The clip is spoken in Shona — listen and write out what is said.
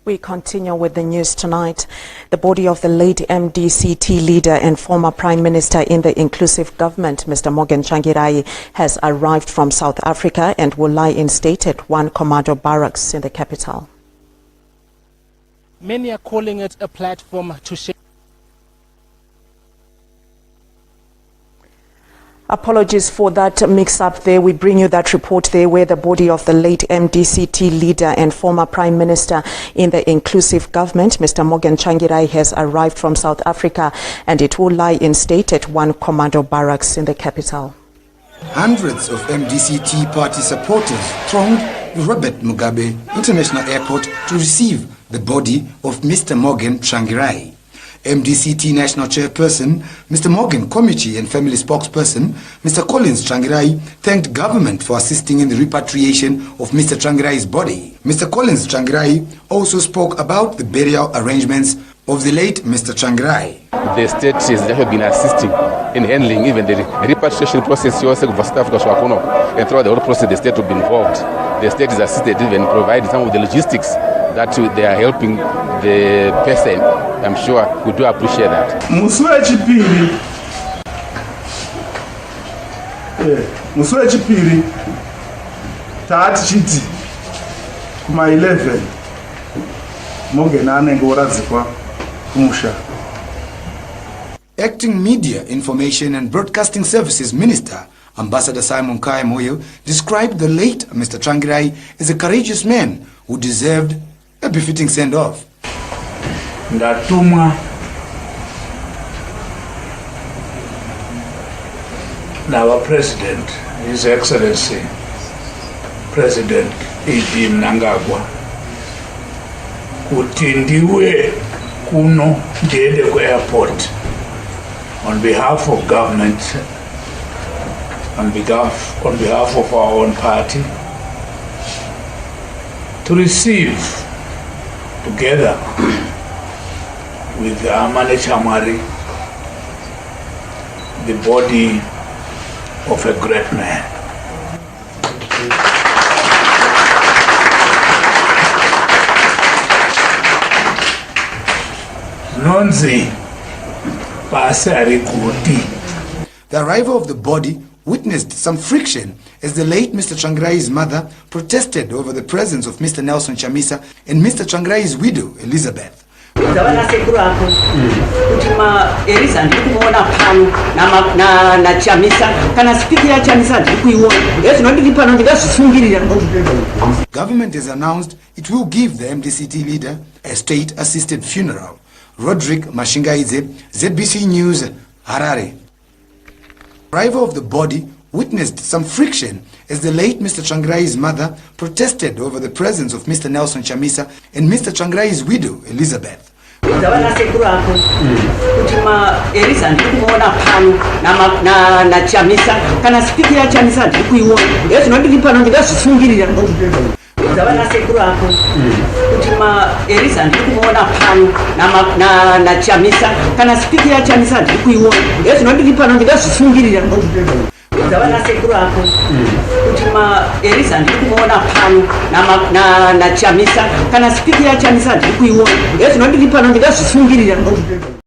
We continue with the news tonight. The body of the late mdc-t leader and former Prime Minister in the inclusive government, Mr. Gogo Tsvangirai, has arrived from South Africa and will lie in state at one commando barracks in the capital. Many are calling it a platform to share. Apologies for that mix-up there. We bring you that report there where the body of the late mdc-t leader and former Prime Minister in the inclusive government, Mr. Gogo Tsvangirai, has arrived from South Africa and it will lie in state at one commando barracks in the capital. Hundreds of mdc-t party supporters thronged the Robert Mugabe International Airport to receive the body of Mr. Gogo Tsvangirai. mdc-t National Chairperson, Mr. Morgan Committee and Family Spokesperson, Mr. Tsvangirai, thanked government for assisting in the repatriation of Mr. Tsvangirai's body. Mr. Tsvangirai also spoke about the burial arrangements of the late Mr. Tsvangirai. The state has been assisting in handling even the repatriation process and throughout the whole process the state will be involved. The state is assisted even providing some of the logistics that they are helping the person. I'm sure we do appreciate that. Muswe chipiri taati chiti kuma 11 mogena anenge oradzikwa kumusha. Acting Media, Information and Broadcasting Services Minister, Ambassador Simon Kai Moyo, described the late Mr. Tsvangirai as a courageous man who deserved a befitting send-off. Ndatumwa na President, His Excellency President E.D. Mnangagwa, kuti ndiwe kuno ndiende ku airport on behalf of government, on behalf of our own party, to receive together with Amane Chamari the body of a great man. Nonzi pasari kuti. The arrival of the body witnessed some friction as the late Mr. Tsvangirai's mother protested over the presence of Mr. Nelson Chamisa and Mr. Tsvangirai's widow, Elizabeth. Eriza ndikuona Pano na Chamisa kana speaker Chamisa ndikuiona ndinoti Pano ndikazvisungirira. Government has announced it will give the mdc-t leader a state-assisted funeral. Roderick Mashingaidze, ZBC News, Harare. Arrival of the body witnessed some friction as the late Mr. Tsvangirai's mother protested over the presence of Mr. Nelson Chamisa and Mr. Tsvangirai's widow, Elizabeth. Eriza ndikuona Pano na Chamisa kana speaker Chamisa ndikuiona ndinoti Pano ndikazvisungirira. Eriza ndikuona Pano na Chamisa kana speaker Chamisa ndikuiona ndinoti Pano ndikazvisungirira. Eriza ndikuona Pano na Chamisa kana speaker Chamisa ndikuiona ndinoti Pano ndikazvisungirira.